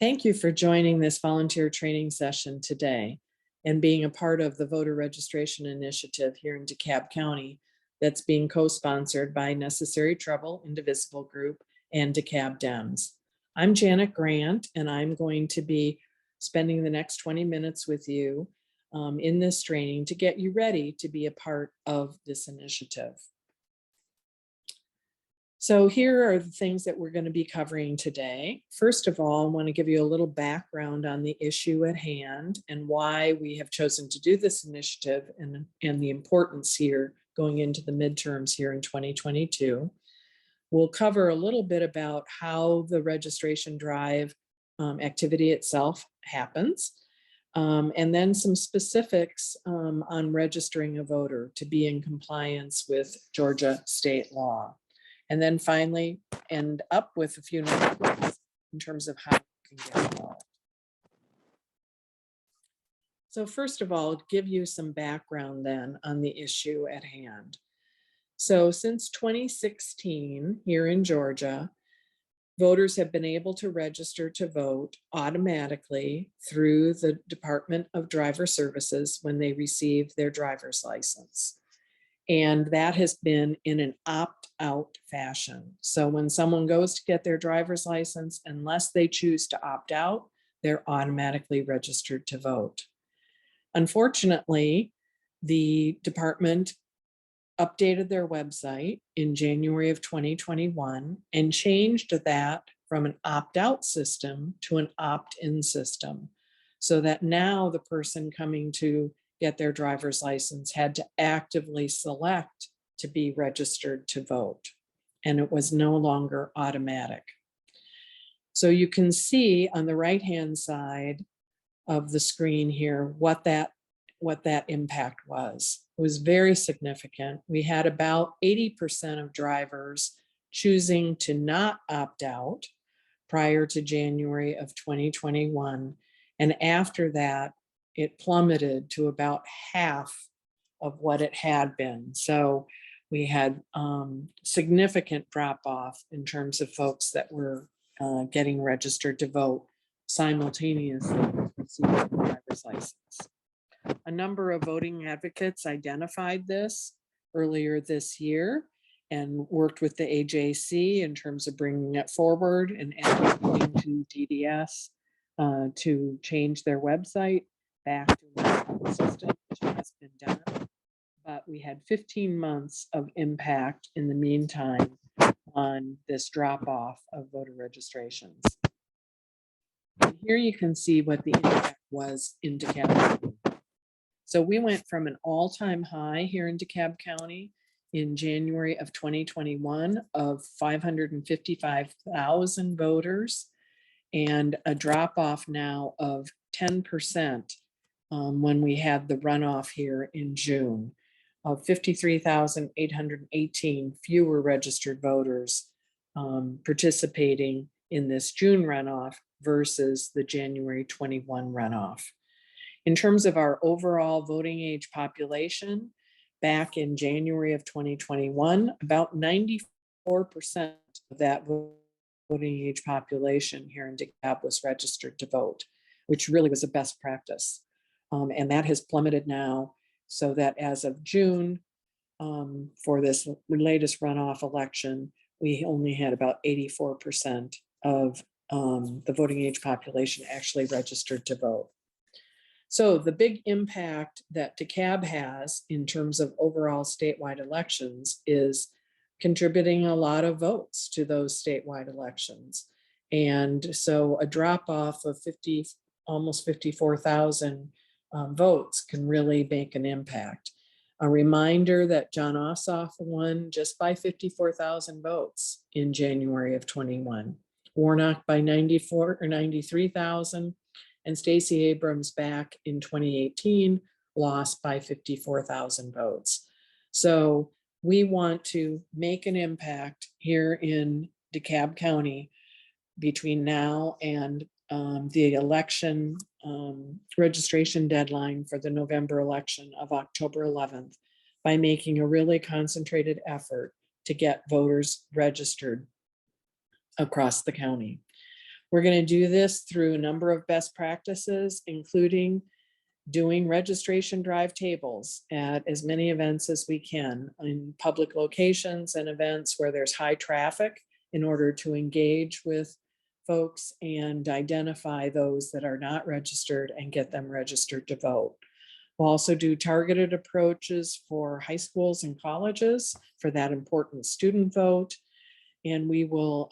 Thank you for joining this volunteer training session today and being a part of the voter registration initiative here in DeKalb County that's being co-sponsored by Necessary Trouble Indivisible Group and DeKalb Dems. I'm Janet Grant, and I'm going to be spending the next 20 minutes with you in this training to get you ready to be a part of this initiative. So here are the things that we're going to be covering today. First of all, I want to give you a little background on the issue at hand and why we have chosen to do this initiative and the importance here going into the midterms here in 2022. We'll cover a little bit about how the registration drive activity itself happens, and then some specifics on registering a voter to be in compliance with Georgia state law. And then finally end up with a few numbers in terms of how you can get involved. So first of all, give you some background then on the issue at hand. So since 2016 here in Georgia, voters have been able to register to vote automatically through the Department of Driver Services when they receive their driver's license. And that has been in an opt-out fashion. So when someone goes to get their driver's license, unless they choose to opt out, they're automatically registered to vote. Unfortunately, the department updated their website in January of 2021 and changed that from an opt-out system to an opt-in system, so that now the person coming to get their driver's license had to actively select to be registered to vote, and it was no longer automatic. So you can see on the right-hand side of the screen here what that impact was. It was very significant. We had about 80% of drivers choosing to not opt out prior to January of 2021, and after that, it plummeted to about half of what it had been. So we had significant drop off in terms of folks that were getting registered to vote simultaneously with receiving a driver's license. A number of voting advocates identified this earlier this year and worked with the AJC in terms of bringing it forward and advocating to DDS to change their website back to the system, which has been done. But we had 15 months of impact in the meantime on this drop off of voter registrations. And here you can see what the impact was in DeKalb County. So we went from an all-time high here in DeKalb County in January of 2021 of 555,000 voters and a drop off now of 10% when we had the runoff here in June of 53,818 fewer registered voters participating in this June runoff versus the January 21 runoff. In terms of our overall voting age population, back in January of 2021, about 94% of that voting age population here in DeKalb was registered to vote, which really was a best practice. And that has plummeted now, so that as of June, for this latest runoff election, we only had about 84% of the voting age population actually registered to vote. So the big impact that DeKalb has in terms of overall statewide elections is contributing a lot of votes to those statewide elections. And so a drop off of almost 54,000 votes can really make an impact. A reminder that John Ossoff won just by 54,000 votes in January of 21, Warnock by 94 or 93,000, and Stacey Abrams back in 2018 lost by 54,000 votes. So we want to make an impact here in DeKalb County between now and the election registration deadline for the November election of October 11th by making a really concentrated effort to get voters registered across the county. We're going to do this through a number of best practices, including doing registration drive tables at as many events as we can in public locations and events where there's high traffic in order to engage with folks and identify those that are not registered and get them registered to vote. We'll also do targeted approaches for high schools and colleges for that important student vote. And we will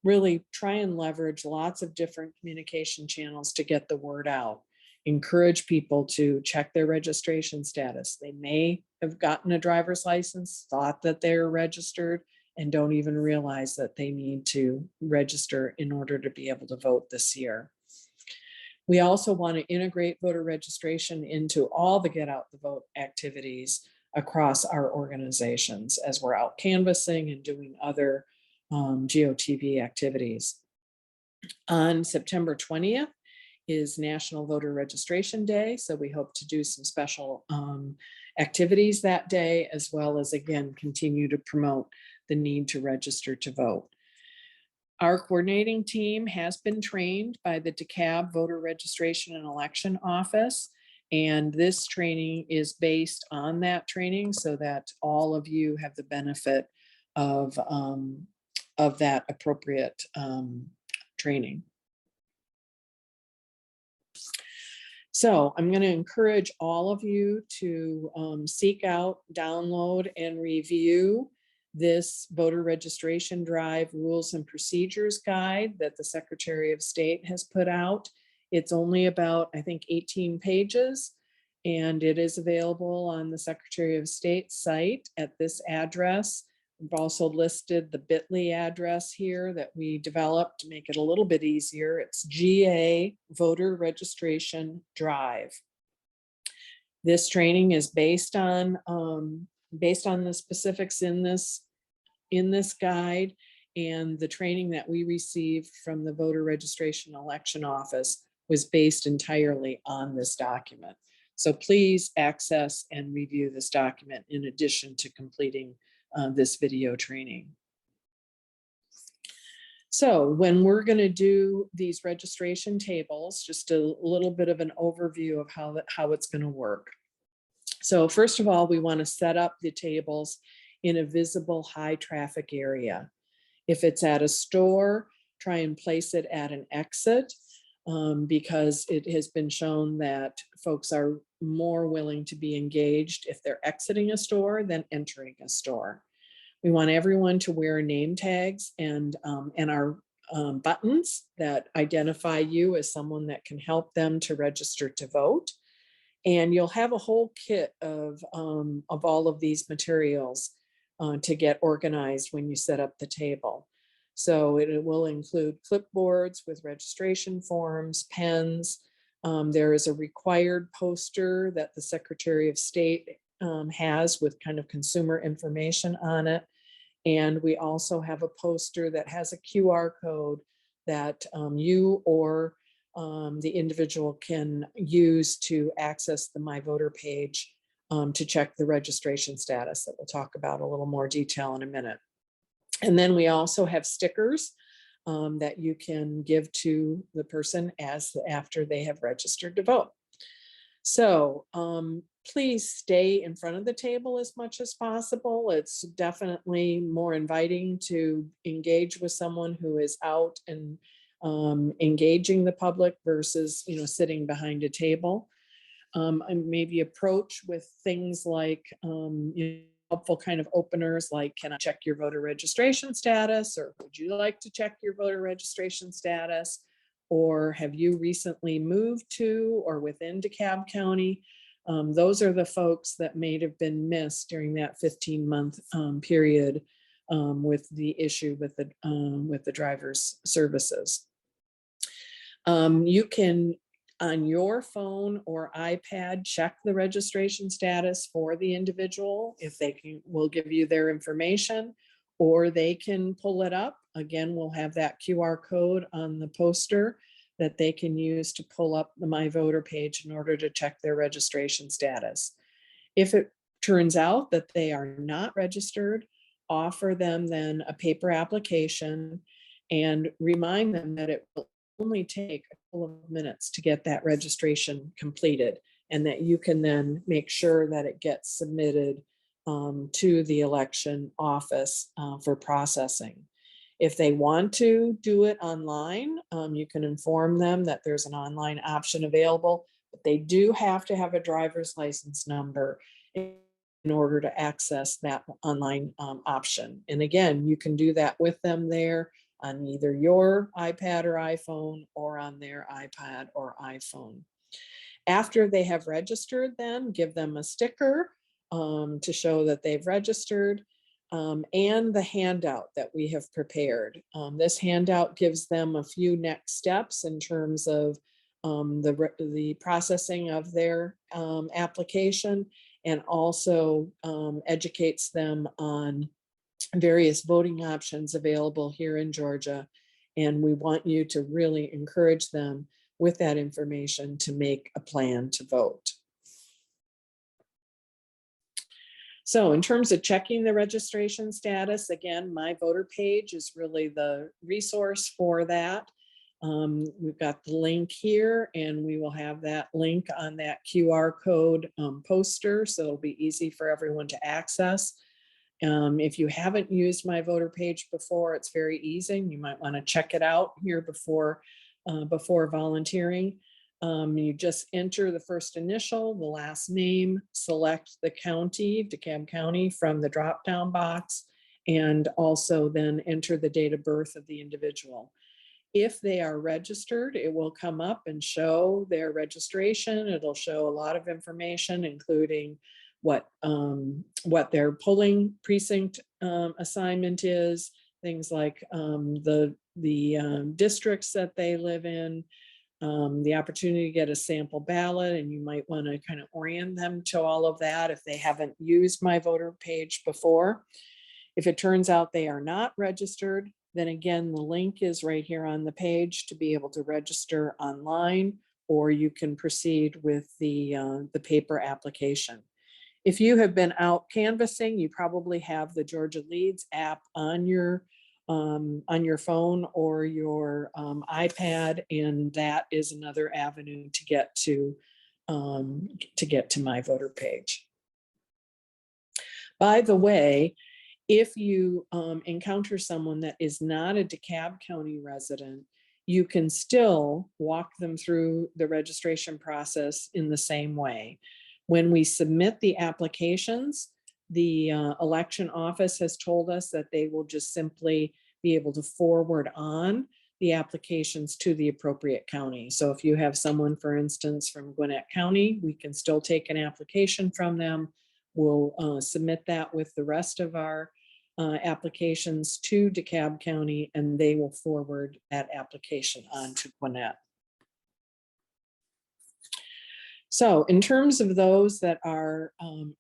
really try and leverage lots of different communication channels to get the word out. Encourage people to check their registration status. They may have gotten a driver's license, thought that they're registered, and don't even realize that they need to register in order to be able to vote this year. We also want to integrate voter registration into all the Get Out the Vote activities across our organizations as we're out canvassing and doing other GOTV activities. On September 20th is National Voter Registration Day, so we hope to do some special activities that day, as well as, again, continue to promote the need to register to vote. Our coordinating team has been trained by the DeKalb Voter Registration and Election Office, and this training is based on that training so that all of you have the benefit of that appropriate training. So I'm going to encourage all of you to seek out, download, and review this voter registration drive rules and procedures guide that the Secretary of State has put out. It's only about, I think, 18 pages, and it is available on the Secretary of State site at this address. We've also listed the bit.ly address here that we developed to make it a little bit easier. It's GA Voter Registration Drive. This training is based on the specifics in this guide, and the training that we received from the Voter Registration Election Office was based entirely on this document. So please access and review this document in addition to completing this video training. So when we're going to do these registration tables, just a little bit of an overview of how it's going to work. So first of all, we want to set up the tables in a visible high traffic area. If it's at a store, try and place it at an exit because it has been shown that folks are more willing to be engaged if they're exiting a store than entering a store. We want everyone to wear name tags and our buttons that identify you as someone that can help them to register to vote. And you'll have a whole kit of all of these materials to get organized when you set up the table. So it will include clipboards with registration forms, pens. There is a required poster that the Secretary of State has with kind of consumer information on it. And we also have a poster that has a QR code that you or the individual can use to access the My Voter page to check the registration status that we'll talk about a little more detail in a minute. And then we also have stickers that you can give to the person after they have registered to vote. So please stay in front of the table as much as possible. It's definitely more inviting to engage with someone who is out and engaging the public versus, sitting behind a table. And maybe approach with things like helpful kind of openers like, can I check your voter registration status? Or would you like to check your voter registration status? Or have you recently moved to or within DeKalb County? Those are the folks that may have been missed during that 15-month period with the issue with the driver's services. You can, on your phone or iPad, check the registration status for the individual if they will give you their information, or they can pull it up. Again, we'll have that QR code on the poster that they can use to pull up the My Voter page in order to check their registration status. If it turns out that they are not registered, offer them then a paper application and remind them that it will only take a couple of minutes to get that registration completed, and that you can then make sure that it gets submitted to the election office for processing. If they want to do it online, you can inform them that there's an online option available, but they do have to have a driver's license number in order to access that online option. And again, you can do that with them there on either your iPad or iPhone or on their iPad or iPhone. After they have registered, then give them a sticker to show that they've registered, and the handout that we have prepared. This handout gives them a few next steps in terms of the processing of their application, and also educates them on various voting options available here in Georgia. And we want you to really encourage them with that information to make a plan to vote. So in terms of checking the registration status, again, My Voter Page is really the resource for that. We've got the link here, and we will have that link on that QR code poster, so it'll be easy for everyone to access. If you haven't used My Voter Page before, it's very easy. You might want to check it out here before volunteering. You just enter the first initial, the last name, select the county, DeKalb County, from the drop-down box, and also then enter the date of birth of the individual. If they are registered, it will come up and show their registration. It'll show a lot of information, including what their polling precinct assignment is, things like the districts that they live in, the opportunity to get a sample ballot, and you might want to kind of orient them to all of that if they haven't used My Voter Page before. If it turns out they are not registered, then again, the link is right here on the page to be able to register online, or you can proceed with the paper application. If you have been out canvassing, you probably have the Georgia Leads app on your phone or your iPad, and that is another avenue to get to My Voter Page. By the way, if you encounter someone that is not a DeKalb County resident, you can still walk them through the registration process in the same way. When we submit the applications, the election office has told us that they will just simply be able to forward on the applications to the appropriate county. So if you have someone, for instance, from Gwinnett County, we can still take an application from them. We'll submit that with the rest of our applications to DeKalb County, and they will forward that application on to Gwinnett. So in terms of those that are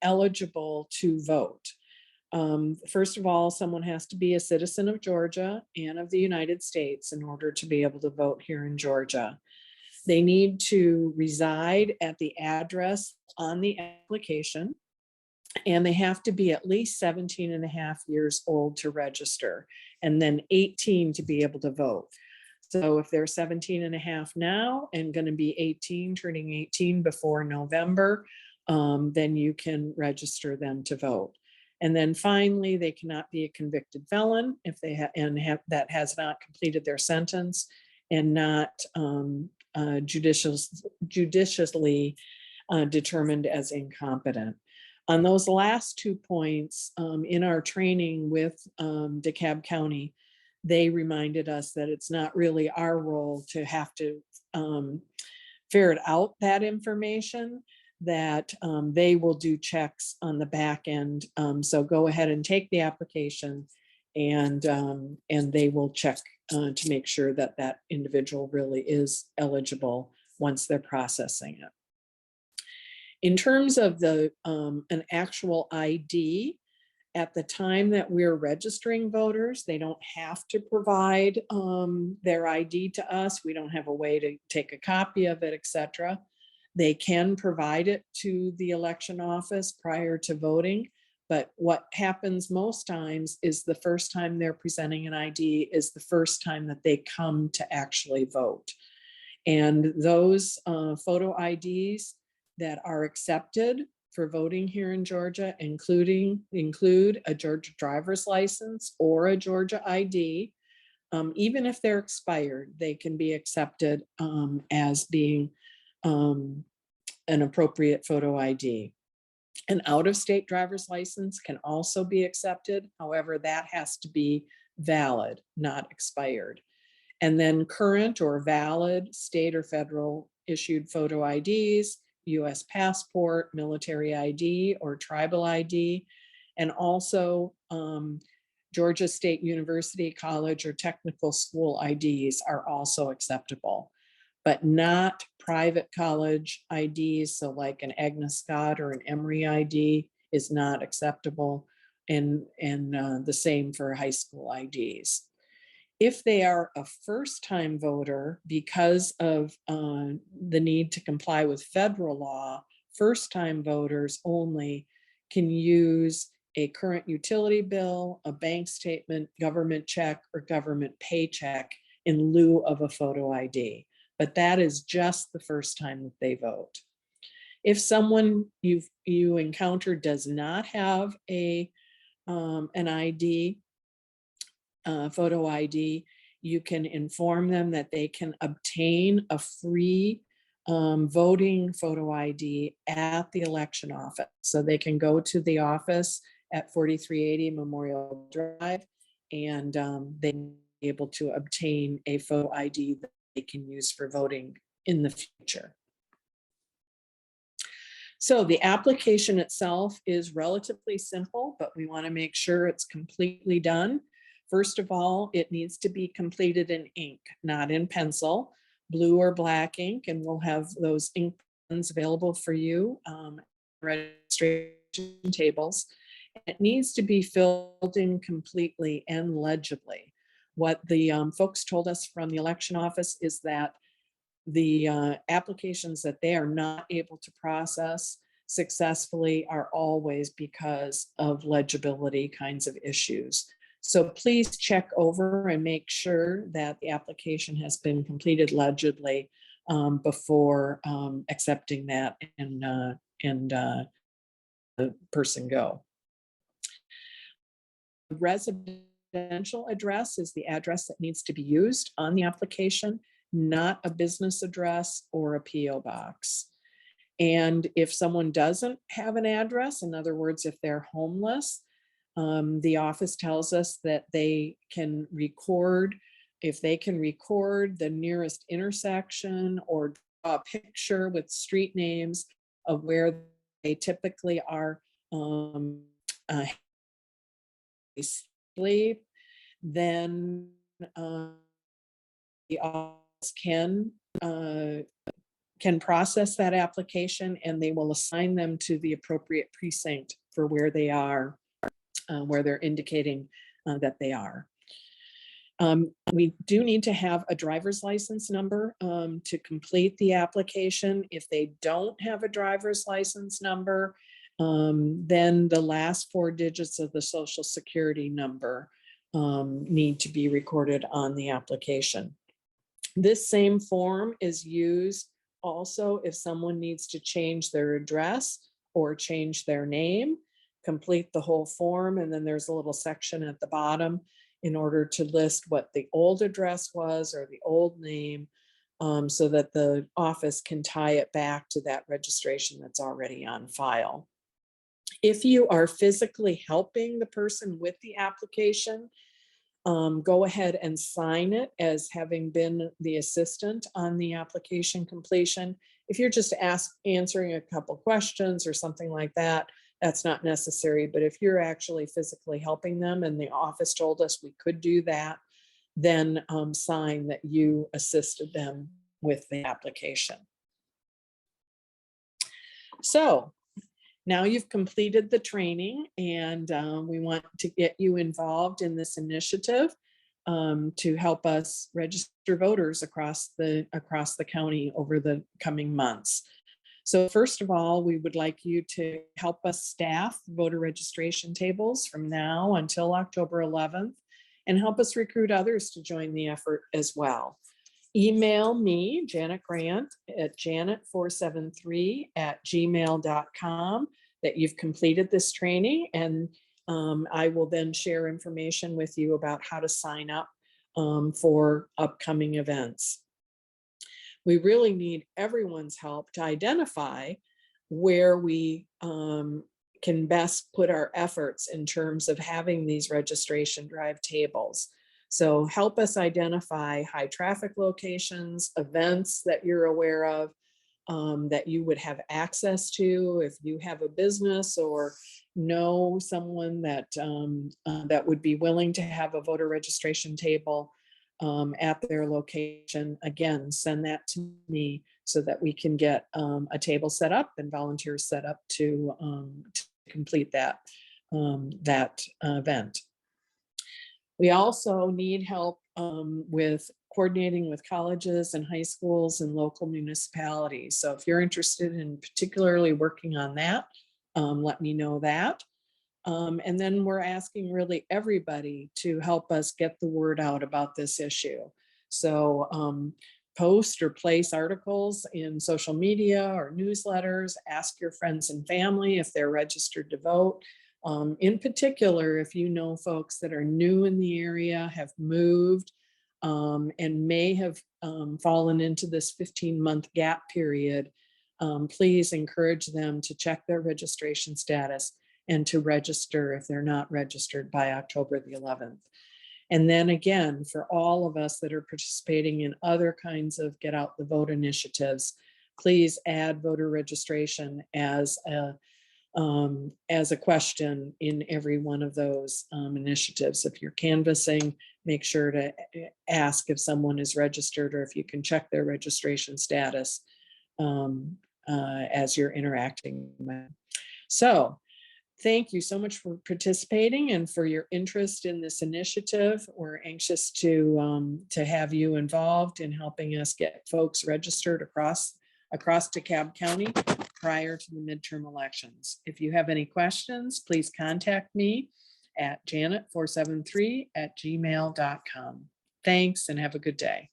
eligible to vote, first of all, someone has to be a citizen of Georgia and of the United States in order to be able to vote here in Georgia. They need to reside at the address on the application, and they have to be at least 17 and a half years old to register, and then 18 to be able to vote. So if they're 17 and a half now and going to be 18, turning 18 before November, then you can register them to vote. And then finally, they cannot be a convicted felon if they that has not completed their sentence and not judiciously determined as incompetent. On those last 2 points, in our training with DeKalb County, they reminded us that it's not really our role to have to ferret out that information, that they will do checks on the back end. So go ahead and take the application, and they will check to make sure that that individual really is eligible once they're processing it. In terms of an actual ID, at the time that we're registering voters, they don't have to provide their ID to us. We don't have a way to take a copy of it, etc. They can provide it to the election office prior to voting, But what happens most times is the first time they're presenting an ID is the first time that they come to actually vote. And those photo IDs that are accepted for voting here in Georgia include a Georgia driver's license or a Georgia ID. Even if they're expired, they can be accepted as being an appropriate photo ID. An out-of-state driver's license can also be accepted. However, that has to be valid, not expired. And then current or valid state or federal issued photo IDs, US passport, military ID, or tribal ID, and also Georgia State University, college, or technical school IDs are also acceptable, but not private college IDs. So like an Agnes Scott or an Emory ID is not acceptable, and the same for high school IDs. If they are a first-time voter, because of the need to comply with federal law, first-time voters only can use a current utility bill, a bank statement, government check, or government paycheck in lieu of a photo ID. But that is just the first time that they vote. If someone you encounter does not have an ID, photo ID, you can inform them that they can obtain a free voting photo ID at the election office. So they can go to the office at 4380 Memorial Drive, and they will be able to obtain a photo ID that they can use for voting in the future. So the application itself is relatively simple, but we want to make sure it's completely done. First of all, it needs to be completed in ink, not in pencil, blue or black ink, and we'll have those ink pens available for you, registration tables. It needs to be filled in completely and legibly. What the folks told us from the election office is that the applications that they are not able to process successfully are always because of legibility kinds of issues. So please check over and make sure that the application has been completed legibly before accepting that and the person go. Residential address is the address that needs to be used on the application, not a business address or a PO box. And if someone doesn't have an address, in other words, if they're homeless, the office tells us that they can record, if they can record the nearest intersection or draw a picture with street names of where they typically are sleep, then the office can process that application, and they will assign them to the appropriate precinct for where they are, where they're indicating that they are. We do need to have a driver's license number to complete the application. If they don't have a driver's license number, then the last 4 digits of the Social Security number need to be recorded on the application. This same form is used also if someone needs to change their address or change their name. Complete the whole form, and then there's a little section at the bottom in order to list what the old address was or the old name, so that the office can tie it back to that registration that's already on file. If you are physically helping the person with the application, go ahead and sign it as having been the assistant on the application completion. If you're just answering a couple questions or something like that, that's not necessary. But if you're actually physically helping them and the office told us we could do that, then sign that you assisted them with the application. So now you've completed the training, and we want to get you involved in this initiative to help us register voters across the county over the coming months. So first of all, we would like you to help us staff voter registration tables from now until October 11th and help us recruit others to join the effort as well. Email me, Janet Grant, at janet473@gmail.com that you've completed this training, and I will then share information with you about how to sign up for upcoming events. We really need everyone's help to identify where we can best put our efforts in terms of having these registration drive tables. So help us identify high traffic locations, events that you're aware of, that you would have access to if you have a business or know someone that that would be willing to have a voter registration table at their location. Again, send that to me so that we can get a table set up and volunteers set up to complete that event. We also need help with coordinating with colleges and high schools and local municipalities. So if you're interested in particularly working on that, let me know that. And then we're asking really everybody to help us get the word out about this issue. So post or place articles in social media or newsletters, ask your friends and family if they're registered to vote. In particular, if you know folks that are new in the area, have moved, and may have fallen into this 15-month gap period, please encourage them to check their registration status and to register if they're not registered by October the 11th. And then again, for all of us that are participating in other kinds of get out the vote initiatives, please add voter registration as a question in every one of those initiatives. If you're canvassing, make sure to ask if someone is registered or if you can check their registration status as you're interacting with them. So thank you so much for participating and for your interest in this initiative. We're anxious to have you involved in helping us get folks registered across DeKalb County prior to the midterm elections. If you have any questions, please contact me at janet473@gmail.com. Thanks and have a good day.